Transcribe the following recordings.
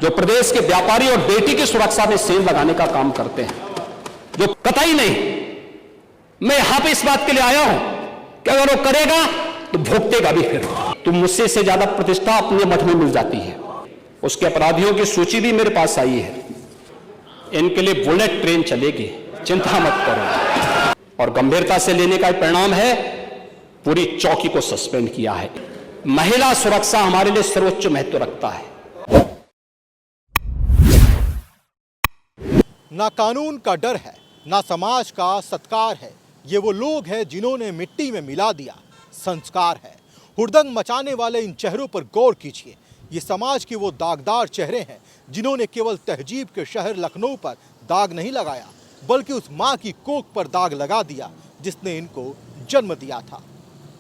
जो प्रदेश के व्यापारी और बेटी की सुरक्षा में सेंध लगाने का काम करते हैं, जो कतई नहीं, मैं यहां पे इस बात के लिए आया हूं कि अगर वो करेगा तो भुगतेगा भी। फिर तो मुझसे से ज्यादा प्रतिष्ठा अपने मठ में मिल जाती है। उसके अपराधियों की सूची भी मेरे पास आई है। इनके लिए बुलेट ट्रेन चलेगी, चिंता मत करो। और गंभीरता से लेने का परिणाम है, पूरी चौकी को सस्पेंड किया है। महिला सुरक्षा हमारे लिए सर्वोच्च महत्व रखता है। ना कानून का डर है, ना समाज का सत्कार है। ये वो लोग हैं जिन्होंने मिट्टी में मिला दिया संस्कार है। हुड़दंग मचाने वाले इन चेहरों पर गौर कीजिए। ये समाज के वो दागदार चेहरे हैं जिन्होंने केवल तहजीब के शहर लखनऊ पर दाग नहीं लगाया, बल्कि उस मां की कोख पर दाग लगा दिया जिसने इनको जन्म दिया था।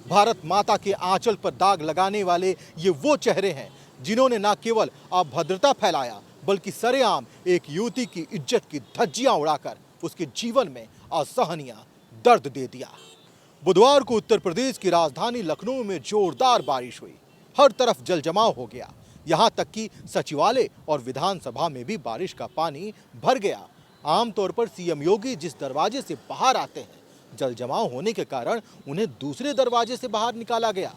भारत माता के आंचल पर दाग लगाने वाले ये वो चेहरे हैं जिन्होंने न केवल अभद्रता फैलाया, बल्कि सरेआम एक युवती की इज्जत की धज्जियां उड़ाकर उसके जीवन में असहनीय दर्द दे दिया। बुधवार को उत्तर प्रदेश की राजधानी लखनऊ में जोरदार बारिश हुई। हर तरफ जलजमाव हो गया। यहां तक कि सचिवालय और विधानसभा में भी बारिश का पानी भर गया। आमतौर पर सीएम योगी जिस दरवाजे से बाहर आते हैं, जलजमाव होने के कारण उन्हें दूसरे दरवाजे से बाहर निकाला गया।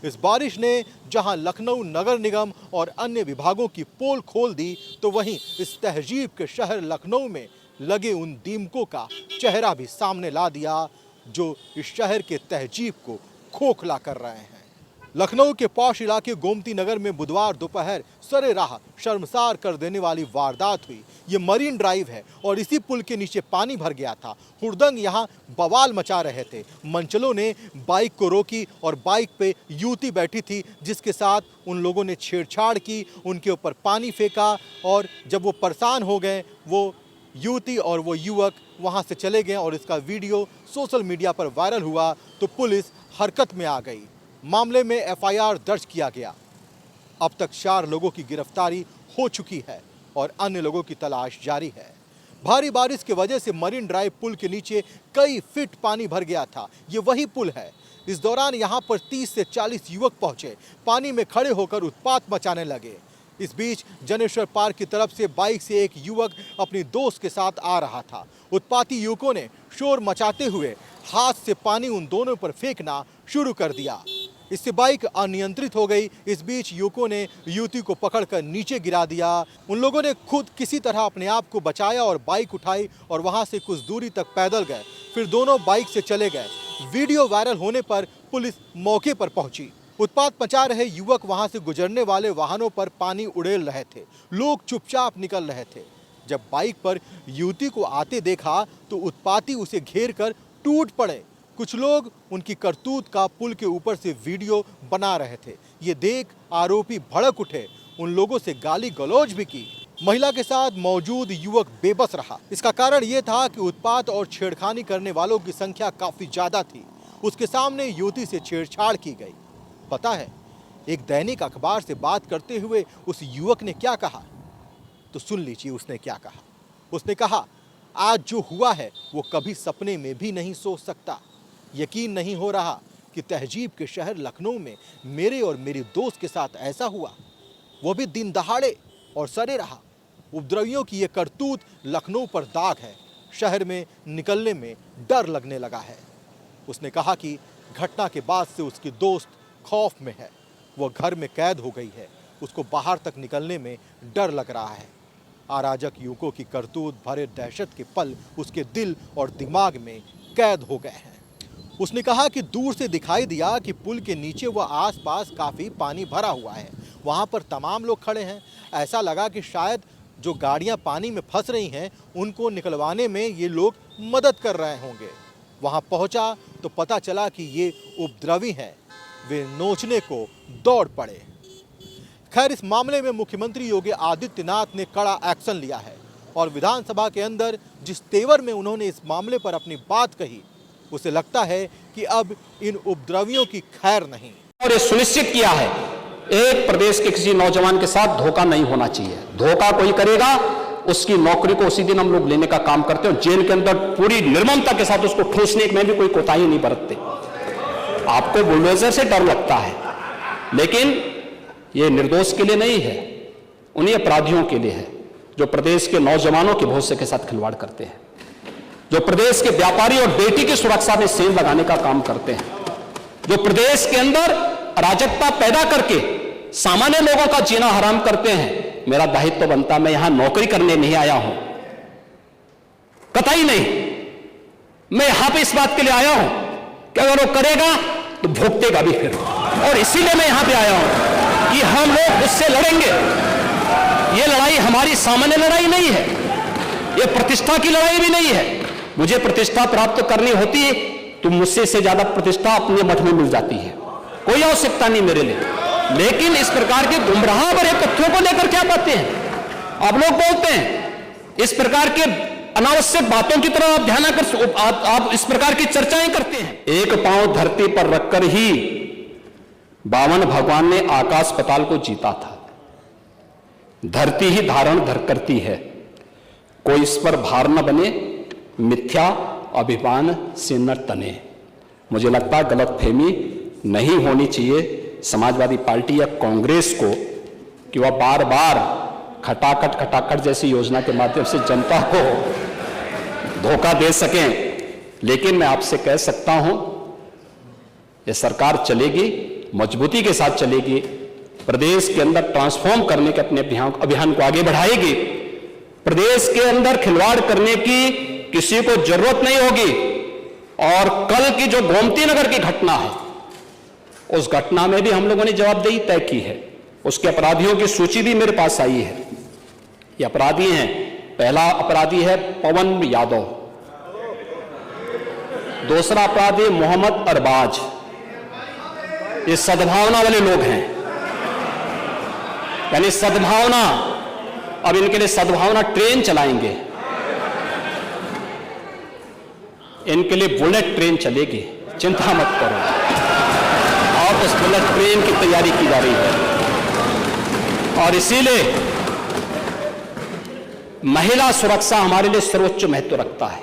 इस बारिश ने जहां लखनऊ नगर निगम और अन्य विभागों की पोल खोल दी, तो वहीं इस तहजीब के शहर लखनऊ में लगे उन दीमकों का चेहरा भी सामने ला दिया जो इस शहर के तहजीब को खोखला कर रहे हैं। लखनऊ के पॉश इलाके गोमती नगर में बुधवार दोपहर सरेराह शर्मसार कर देने वाली वारदात हुई। ये मरीन ड्राइव है और इसी पुल के नीचे पानी भर गया था। हुड़दंग यहाँ बवाल मचा रहे थे। मंचलों ने बाइक को रोकी और बाइक पे युवती बैठी थी, जिसके साथ उन लोगों ने छेड़छाड़ की, उनके ऊपर पानी फेंका और जब वो परेशान हो गए, वो युवती और वो युवक वहाँ से चले गए और इसका वीडियो सोशल मीडिया पर वायरल हुआ तो पुलिस हरकत में आ गई। मामले में एफआईआर दर्ज किया गया। अब तक 4 लोगों की गिरफ्तारी हो चुकी है और अन्य लोगों की तलाश जारी है। भारी बारिश की वजह से मरीन ड्राइव पुल के नीचे कई फीट पानी भर गया था। ये वही पुल है। इस दौरान यहाँ पर 30 से 40 युवक पहुंचे, पानी में खड़े होकर उत्पात मचाने लगे। इस बीच जनेश्वर पार्क की तरफ से बाइक से एक युवक अपनी दोस्त के साथ आ रहा था। उत्पाती युवकों ने शोर मचाते हुए हाथ से पानी उन दोनों पर फेंकना शुरू कर दिया। इससे बाइक अनियंत्रित हो गई। इस बीच युवकों ने युवती को पकड़कर नीचे गिरा दिया। उन लोगों ने खुद किसी तरह अपने आप को बचाया और बाइक उठाई और वहां से कुछ दूरी तक पैदल गए। फिर दोनों बाइक से चले गए। वीडियो वायरल होने पर पुलिस मौके पर पहुंची। उत्पात मचा रहे युवक वहां से गुजरने वाले वाहनों पर पानी उड़ेल रहे थे। लोग चुपचाप निकल रहे थे। जब बाइक पर युवती को आते देखा तो उत्पाती उसे घेर कर टूट पड़े। कुछ लोग उनकी करतूत का पुल के ऊपर से वीडियो बना रहे थे। ये देख आरोपी भड़क उठे, उन लोगों से गाली गलौज भी की। महिला के साथ मौजूद युवक बेबस रहा। इसका कारण ये था कि उत्पात और छेड़खानी करने वालों की संख्या काफी ज्यादा थी। उसके सामने युवती से छेड़छाड़ की गई। पता है, एक दैनिक अखबार से बात करते हुए उस युवक ने क्या कहा? तो सुन लीजिए उसने क्या कहा। उसने कहा, आज जो हुआ है वो कभी सपने में भी नहीं सोच सकता। यकीन नहीं हो रहा कि तहजीब के शहर लखनऊ में मेरे और मेरी दोस्त के साथ ऐसा हुआ, वो भी दिन दहाड़े और सरेराह। उपद्रवियों की ये करतूत लखनऊ पर दाग है। शहर में निकलने में डर लगने लगा है। उसने कहा कि घटना के बाद से उसकी दोस्त खौफ में है। वो घर में कैद हो गई है। उसको बाहर तक निकलने में डर लग रहा है। अराजक युवकों की करतूत भरे दहशत के पल उसके दिल और दिमाग में कैद हो गए हैं। उसने कहा कि दूर से दिखाई दिया कि पुल के नीचे व आसपास काफ़ी पानी भरा हुआ है। वहाँ पर तमाम लोग खड़े हैं। ऐसा लगा कि शायद जो गाड़ियाँ पानी में फंस रही हैं उनको निकलवाने में ये लोग मदद कर रहे होंगे। वहाँ पहुँचा तो पता चला कि ये उपद्रवी हैं। वे नोचने को दौड़ पड़े। खैर, इस मामले में मुख्यमंत्री योगी आदित्यनाथ ने कड़ा एक्शन लिया है और विधानसभा के अंदर जिस तेवर में उन्होंने इस मामले पर अपनी बात कही, उसे लगता है कि अब इन उपद्रवियों की खैर नहीं। और ये सुनिश्चित किया है, एक प्रदेश के किसी नौजवान के साथ धोखा नहीं होना चाहिए। धोखा कोई करेगा उसकी नौकरी को उसी दिन हम लोग लेने का काम करते हैं। जेल के अंदर पूरी निर्ममता के साथ उसको ठूंसने में भी कोई कोताही नहीं बरतते। आपको बुलडोजर से डर लगता है, लेकिन ये निर्दोष के लिए नहीं है। उन्हीं अपराधियों के लिए है जो प्रदेश के नौजवानों के भविष्य के साथ खिलवाड़ करते हैं, जो प्रदेश के व्यापारी और बेटी की सुरक्षा में सेंध लगाने का काम करते हैं, जो प्रदेश के अंदर अराजकता पैदा करके सामान्य लोगों का जीना हराम करते हैं। मेरा दायित्व तो बनता, मैं यहां नौकरी करने नहीं आया हूं, कतई नहीं। मैं यहां पे इस बात के लिए आया हूं कि अगर वो करेगा तो भुगतेगा भी फिर, और इसीलिए मैं यहां पे आया हूं कि हम लोग उससे लड़ेंगे। ये लड़ाई हमारी सामान्य लड़ाई नहीं है, ये प्रतिष्ठा की लड़ाई भी नहीं है। मुझे प्रतिष्ठा प्राप्त करनी होती है तो मुझसे से ज्यादा प्रतिष्ठा अपने मठ में मिल जाती है, कोई आवश्यकता नहीं मेरे लिए। लेकिन इस प्रकार के गुमराह भरे तथ्यों को लेकर क्या बातें हैं आप लोग बोलते हैं, इस प्रकार के अनावश्यक बातों की तरफ आप ध्यान कर, आप इस प्रकार की चर्चाएं करते हैं। एक पांव धरती पर रखकर ही बावन भगवान ने आकाश पाताल को जीता था। धरती ही धारण करती है, कोई इस पर भार न बने, मिथ्या अभिमान से न तने। मुझे लगता है गलतफहमी नहीं होनी चाहिए समाजवादी पार्टी या कांग्रेस को कि वह बार बार खटाखट जैसी योजना के माध्यम से जनता को धोखा दे सकें। लेकिन मैं आपसे कह सकता हूं, ये सरकार चलेगी, मजबूती के साथ चलेगी, प्रदेश के अंदर ट्रांसफॉर्म करने के अपने अभियान को आगे बढ़ाएगी। प्रदेश के अंदर खिलवाड़ करने की किसी को जरूरत नहीं होगी। और कल की जो गोमती नगर की घटना है, उस घटना में भी हम लोगों ने जवाबदेही तय की है। उसके अपराधियों की सूची भी मेरे पास आई है। ये अपराधी हैं, पहला अपराधी है पवन यादव, दूसरा अपराधी मोहम्मद अरबाज। ये सद्भावना वाले लोग हैं, यानी सद्भावना, अब इनके लिए सद्भावना ट्रेन चलाएंगे, इनके लिए बुलेट ट्रेन चलेगी, चिंता मत करो। और उस बुलेट ट्रेन की तैयारी की जा रही है। और इसीलिए महिला सुरक्षा हमारे लिए सर्वोच्च महत्व रखता है।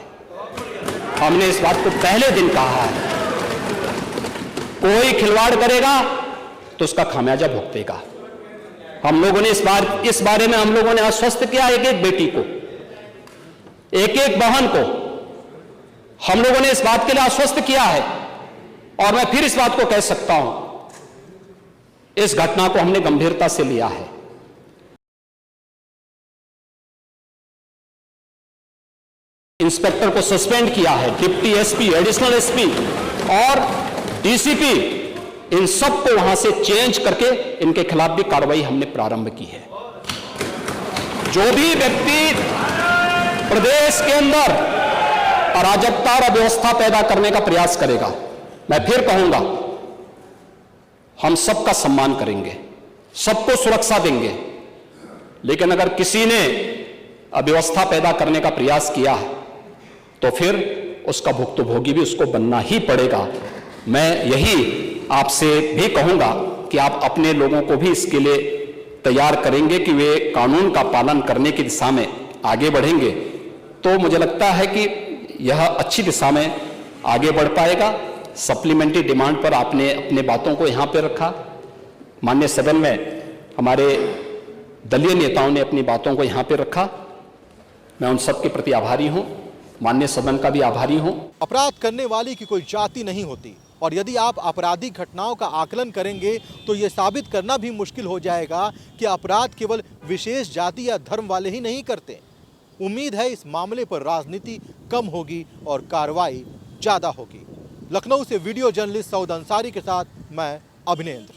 हमने इस बात को पहले दिन कहा है, कोई खिलवाड़ करेगा तो उसका खामियाजा भुगतेगा। हम लोगों ने इस बारे में हम लोगों ने आश्वस्त किया, एक एक बेटी को, एक एक बहन को हम लोगों ने इस बात के लिए आश्वस्त किया है। और मैं फिर इस बात को कह सकता हूं, इस घटना को हमने गंभीरता से लिया है। इंस्पेक्टर को सस्पेंड किया है, डिप्टी एसपी, एडिशनल एसपी और डीसीपी, इन सबको वहां से चेंज करके इनके खिलाफ भी कार्रवाई हमने प्रारंभ की है। जो भी व्यक्ति प्रदेश के अंदर अराजकता और अव्यवस्था पैदा करने का प्रयास करेगा, मैं फिर कहूंगा, हम सबका सम्मान करेंगे, सबको सुरक्षा देंगे। लेकिन अगर किसी ने अव्यवस्था पैदा करने का प्रयास किया है तो फिर उसका भुक्तभोगी भी उसको बनना ही पड़ेगा। मैं यही आपसे भी कहूंगा कि आप अपने लोगों को भी इसके लिए तैयार करेंगे कि वे कानून का पालन करने की दिशा में आगे बढ़ेंगे, तो मुझे लगता है कि यह अच्छी दिशा में आगे बढ़ पाएगा। सप्लीमेंट्री डिमांड पर आपने अपने बातों को यहां पे रखा, माननीय सदन में हमारे दलीय नेताओं ने अपनी बातों को यहां पे रखा। मैं उन सब के प्रति आभारी हूं, माननीय सदन का भी आभारी हूं। अपराध करने वाले की कोई जाति नहीं होती, और यदि आप आपराधिक घटनाओं का आकलन करेंगे तो ये साबित करना भी मुश्किल हो जाएगा कि अपराध केवल विशेष जाति या धर्म वाले ही नहीं करते। उम्मीद है इस मामले पर राजनीति कम होगी और कार्रवाई ज्यादा होगी। लखनऊ से वीडियो जर्नलिस्ट सऊद अंसारी के साथ मैं अभिनेंद्र।